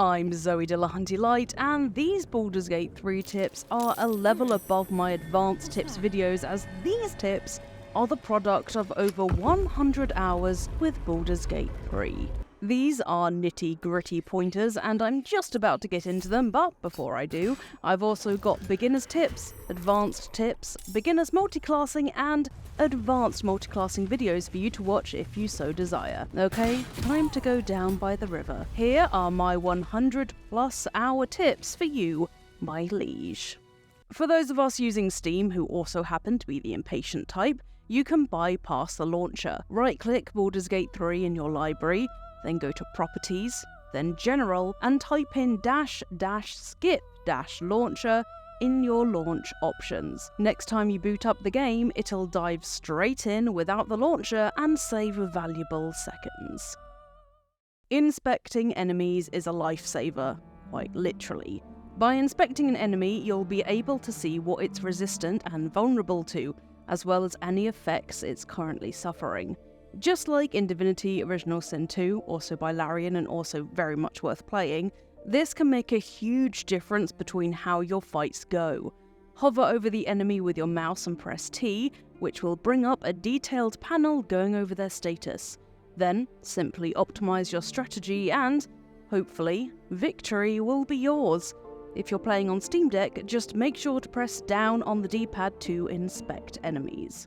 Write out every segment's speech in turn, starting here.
I'm Zoe Delahunty-Light, and these Baldur's Gate 3 tips are a level above my advanced tips videos, as these tips are the product of over 100 hours with Baldur's Gate 3. These are nitty-gritty pointers, and I'm just about to get into them, but before I do, I've also got beginner's tips, advanced tips, beginner's multiclassing, and advanced multiclassing videos for you to watch if you so desire. Okay, time to go down by the river. Here are my 100+ hour tips for you, my liege. For those of us using Steam who also happen to be the impatient type, you can bypass the launcher. Right-click Baldur's Gate 3 in your library, then go to Properties, then General, and type in --skip--launcher in your launch options. Next time you boot up the game, it'll dive straight in without the launcher and save valuable seconds. Inspecting enemies is a lifesaver, quite literally. By inspecting an enemy, you'll be able to see what it's resistant and vulnerable to, as well as any effects it's currently suffering. Just like in Divinity Original Sin 2, also by Larian and also very much worth playing, this can make a huge difference between how your fights go. Hover over the enemy with your mouse and press T, which will bring up a detailed panel going over their status. Then, simply optimize your strategy and, hopefully, victory will be yours. If you're playing on Steam Deck, just make sure to press down on the D-pad to inspect enemies.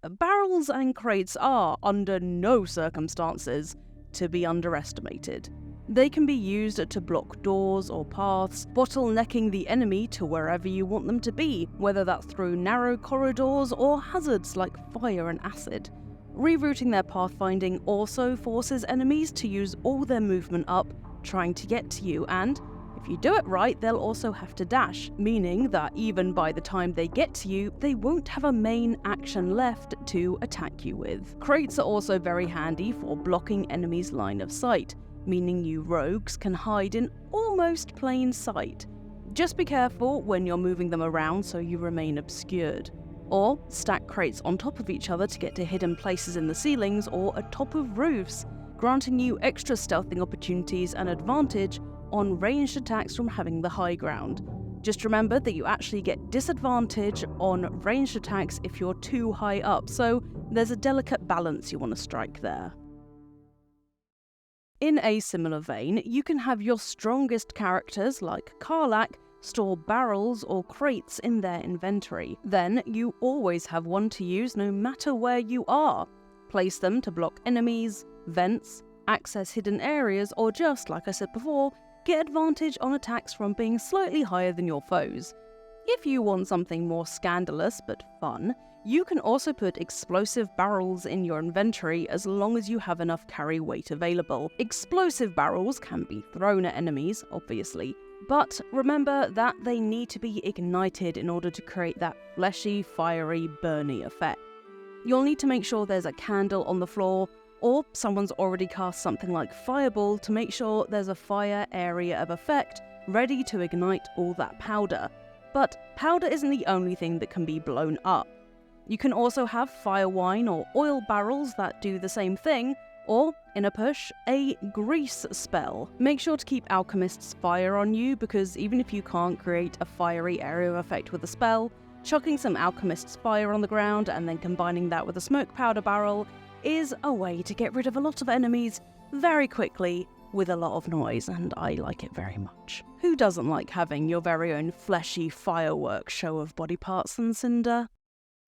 Barrels and crates are, under no circumstances, to be underestimated. They can be used to block doors or paths, bottlenecking the enemy to wherever you want them to be, whether that's through narrow corridors or hazards like fire and acid. Rerouting their pathfinding also forces enemies to use all their movement up, trying to get to you, and if you do it right, they'll also have to dash, meaning that even by the time they get to you, they won't have a main action left to attack you with. Crates are also very handy for blocking enemies' line of sight, meaning you rogues can hide in almost plain sight. Just be careful when you're moving them around so you remain obscured. Or stack crates on top of each other to get to hidden places in the ceilings or atop of roofs, granting you extra stealthing opportunities and advantage on ranged attacks from having the high ground. Just remember that you actually get disadvantage on ranged attacks if you're too high up, so there's a delicate balance you want to strike there. In a similar vein, you can have your strongest characters, like Karlach, store barrels or crates in their inventory. Then you always have one to use no matter where you are. Place them to block enemies, vents, access hidden areas, or just, like I said before, get advantage on attacks from being slightly higher than your foes. If you want something more scandalous but fun, you can also put explosive barrels in your inventory as long as you have enough carry weight available. Explosive barrels can be thrown at enemies, obviously, but remember that they need to be ignited in order to create that fleshy, fiery, burny effect. You'll need to make sure there's a candle on the floor, or someone's already cast something like Fireball to make sure there's a fire area of effect ready to ignite all that powder. But powder isn't the only thing that can be blown up. You can also have fire wine or oil barrels that do the same thing, or, in a push, a grease spell. Make sure to keep Alchemist's fire on you, because even if you can't create a fiery area of effect with a spell, chucking some Alchemist's fire on the ground and then combining that with a smoke powder barrel is a way to get rid of a lot of enemies very quickly with a lot of noise, and I like it very much. Who doesn't like having your very own fleshy fireworks show of body parts and cinder?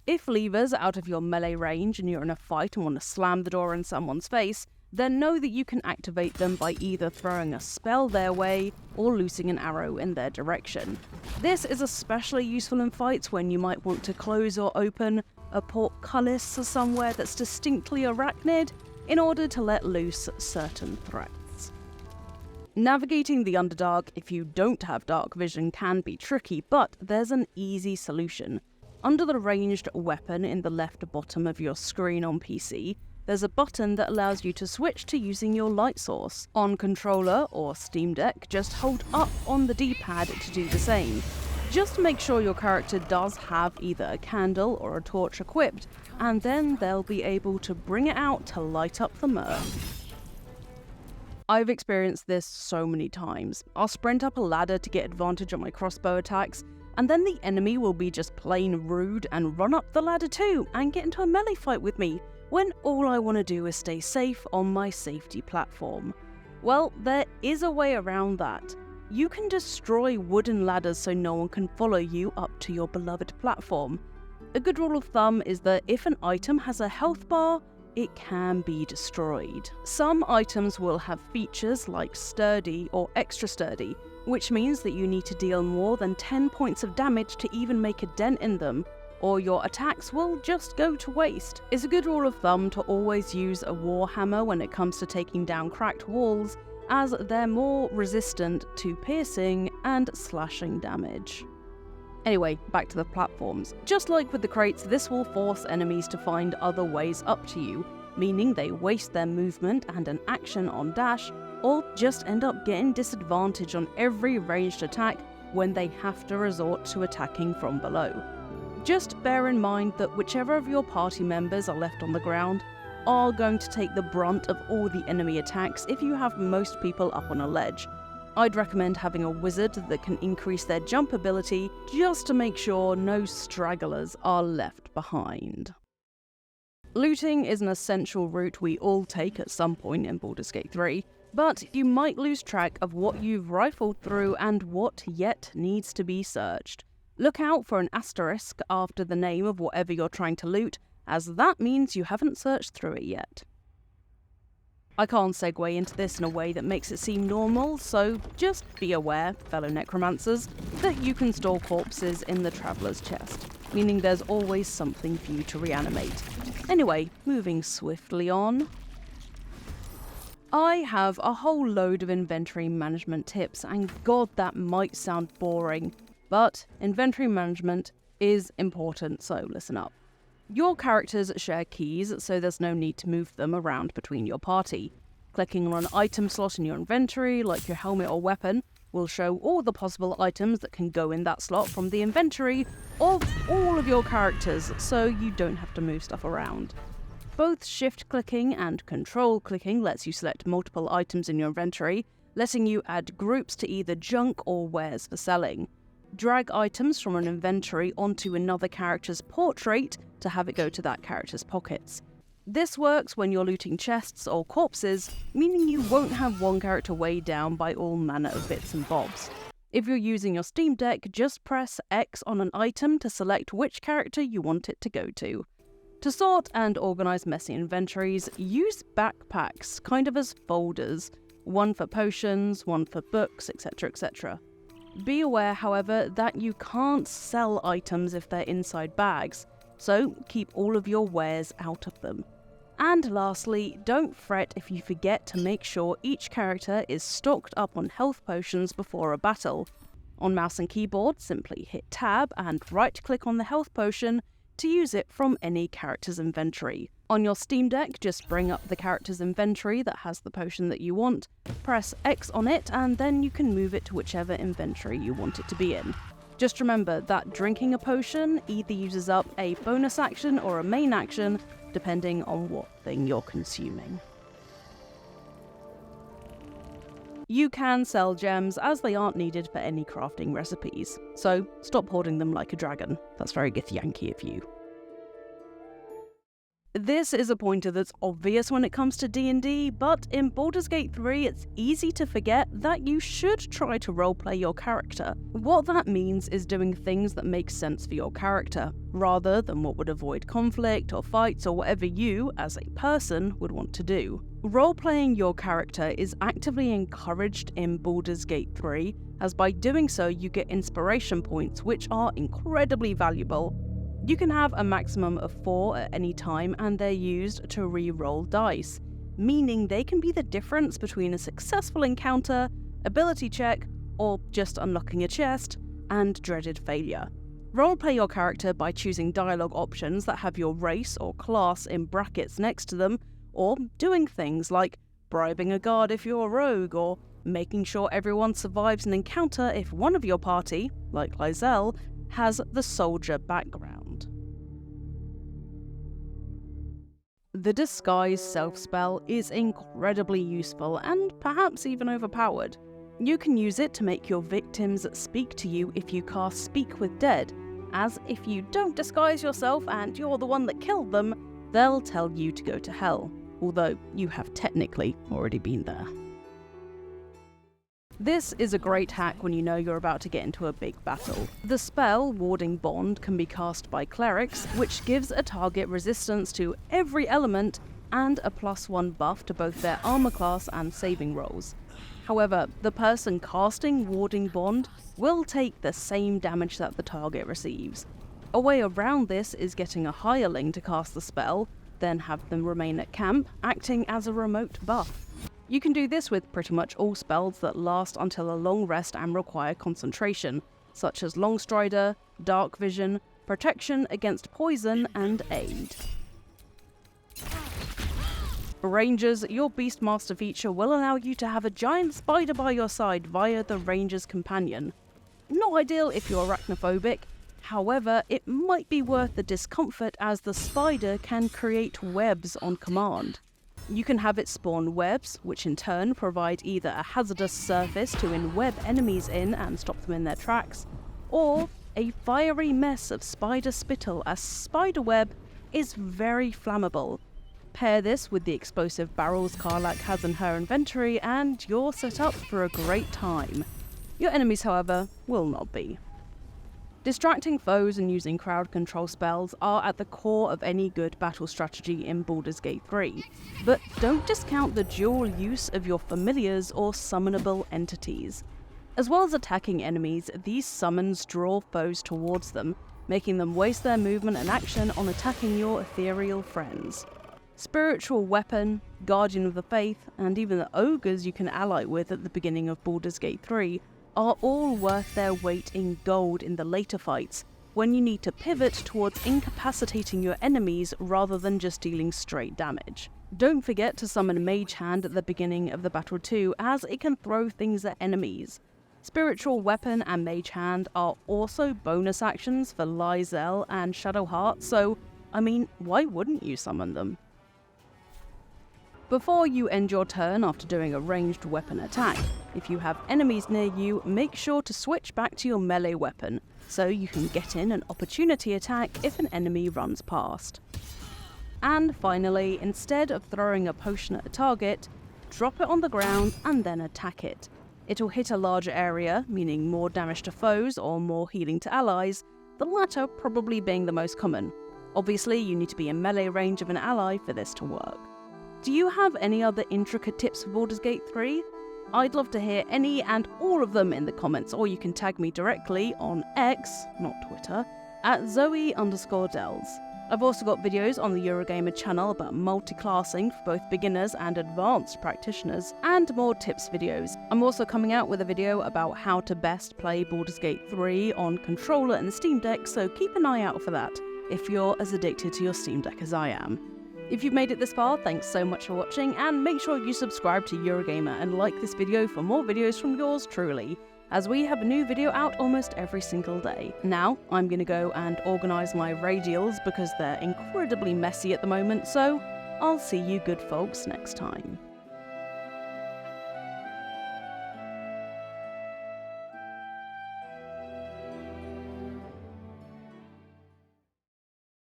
If levers are out of your melee range and you're in a fight and want to slam the door in someone's face, then know that you can activate them by either throwing a spell their way or loosing an arrow in their direction. This is especially useful in fights when you might want to close or open a portcullis somewhere that's distinctly arachnid in order to let loose certain threats. Navigating the Underdark if you don't have dark vision can be tricky, but there's an easy solution. Under the ranged weapon in the left bottom of your screen on PC, there's a button that allows you to switch to using your light source. On controller or Steam Deck, just hold up on the D-pad to do the same. Just make sure your character does have either a candle or a torch equipped, and then they'll be able to bring it out to light up the mirth. I've experienced this so many times. I'll sprint up a ladder to get advantage on my crossbow attacks, and then the enemy will be just plain rude and run up the ladder too and get into a melee fight with me, when all I want to do is stay safe on my safety platform. Well, there is a way around that. You can destroy wooden ladders so no one can follow you up to your beloved platform. A good rule of thumb is that if an item has a health bar, it can be destroyed. Some items will have features like sturdy or extra sturdy, which means that you need to deal more than 10 points of damage to even make a dent in them, or your attacks will just go to waste. It's a good rule of thumb to always use a warhammer when it comes to taking down cracked walls, as they're more resistant to piercing and slashing damage. Anyway, back to the platforms. Just like with the crates, this will force enemies to find other ways up to you, meaning they waste their movement and an action on dash, or just end up getting disadvantage on every ranged attack when they have to resort to attacking from below. Just bear in mind that whichever of your party members are left on the ground are going to take the brunt of all the enemy attacks if you have most people up on a ledge. I'd recommend having a wizard that can increase their jump ability just to make sure no stragglers are left behind. Looting is an essential route we all take at some point in Baldur's Gate 3, but you might lose track of what you've rifled through and what yet needs to be searched. Look out for an asterisk after the name of whatever you're trying to loot, as that means you haven't searched through it yet. I can't segue into this in a way that makes it seem normal, so just be aware, fellow necromancers, that you can store corpses in the Traveller's Chest, meaning there's always something for you to reanimate. Anyway, moving swiftly on. I have a whole load of inventory management tips, and god that might sound boring, but inventory management is important, so listen up. Your characters share keys, so there's no need to move them around between your party. Clicking on an item slot in your inventory, like your helmet or weapon, will show all the possible items that can go in that slot from the inventory of all of your characters, so you don't have to move stuff around. Both shift clicking and control clicking lets you select multiple items in your inventory, letting you add groups to either junk or wares for selling. Drag items from an inventory onto another character's portrait to have it go to that character's pockets. This works when you're looting chests or corpses, meaning you won't have one character weighed down by all manner of bits and bobs. If you're using your Steam Deck, just press X on an item to select which character you want it to go to. To sort and organise messy inventories, use backpacks, kind of as folders, one for potions, one for books, etc, etc. Be aware, however, that you can't sell items if they're inside bags, so keep all of your wares out of them. And lastly, don't fret if you forget to make sure each character is stocked up on health potions before a battle. On mouse and keyboard, simply hit Tab and right-click on the health potion to use it from any character's inventory. On your Steam Deck, just bring up the character's inventory that has the potion that you want, press X on it, and then you can move it to whichever inventory you want it to be in. Just remember that drinking a potion either uses up a bonus action or a main action, depending on what thing you're consuming. You can sell gems as they aren't needed for any crafting recipes, so stop hoarding them like a dragon. That's very Githyanki of you. This is a pointer that's obvious when it comes to D&D, but in Baldur's Gate 3 it's easy to forget that you should try to roleplay your character. What that means is doing things that make sense for your character, rather than what would avoid conflict or fights or whatever you, as a person, would want to do. Roleplaying your character is actively encouraged in Baldur's Gate 3, as by doing so you get inspiration points, which are incredibly valuable. You can have a maximum of 4 at any time, and they're used to re-roll dice, meaning they can be the difference between a successful encounter, ability check, or just unlocking a chest, and dreaded failure. Roleplay your character by choosing dialogue options that have your race or class in brackets next to them, or doing things like bribing a guard if you're a rogue, or making sure everyone survives an encounter if one of your party, like Lizelle, has the soldier background. the Disguise self-spell is incredibly useful and perhaps even overpowered. You can use it to make your victims speak to you if you cast Speak with Dead, as if you don't disguise yourself and you're the one that killed them, they'll tell you to go to hell, although you have technically already been there. This is a great hack when you know you're about to get into a big battle. The spell, Warding Bond, can be cast by clerics, which gives a target resistance to every element and a +1 buff to both their armor class and saving rolls. However, the person casting Warding Bond will take the same damage that the target receives. A way around this is getting a hireling to cast the spell, then have them remain at camp, acting as a remote buff. You can do this with pretty much all spells that last until a long rest and require concentration, such as Longstrider, Dark Vision, Protection against Poison, and Aid. For Rangers, your Beastmaster feature will allow you to have a giant spider by your side via the Ranger's Companion. Not ideal if you're arachnophobic, however, it might be worth the discomfort as the spider can create webs on command. You can have it spawn webs, which in turn provide either a hazardous surface to enweb enemies in and stop them in their tracks, or a fiery mess of spider spittle, as spiderweb is very flammable. Pair this with the explosive barrels Karlach has in her inventory and you're set up for a great time. Your enemies, however, will not be. Distracting foes and using crowd control spells are at the core of any good battle strategy in Baldur's Gate 3, but don't discount the dual use of your familiars or summonable entities. As well as attacking enemies, these summons draw foes towards them, making them waste their movement and action on attacking your ethereal friends. Spiritual Weapon, Guardian of the Faith, and even the ogres you can ally with at the beginning of Baldur's Gate 3 are all worth their weight in gold in the later fights, when you need to pivot towards incapacitating your enemies rather than just dealing straight damage. Don't forget to summon Mage Hand at the beginning of the battle too, as it can throw things at enemies. Spiritual Weapon and Mage Hand are also bonus actions for Lyzel and Shadowheart, so, I mean, why wouldn't you summon them? Before you end your turn after doing a ranged weapon attack, if you have enemies near you, make sure to switch back to your melee weapon, so you can get in an opportunity attack if an enemy runs past. And finally, instead of throwing a potion at a target, drop it on the ground and then attack it. It'll hit a larger area, meaning more damage to foes or more healing to allies, the latter probably being the most common. Obviously, you need to be in melee range of an ally for this to work. Do you have any other intricate tips for Baldur's Gate 3? I'd love to hear any and all of them in the comments, or you can tag me directly on X, not Twitter, at Zoe_Delahunty-Light. I've also got videos on the Eurogamer channel about multi-classing for both beginners and advanced practitioners, and more tips videos. I'm also coming out with a video about how to best play Baldur's Gate 3 on controller and Steam Deck, so keep an eye out for that, if you're as addicted to your Steam Deck as I am. If you've made it this far, thanks so much for watching, and make sure you subscribe to Eurogamer and like this video for more videos from yours truly, as we have a new video out almost every single day. Now, I'm gonna go and organise my radials because they're incredibly messy at the moment, so I'll see you good folks next time.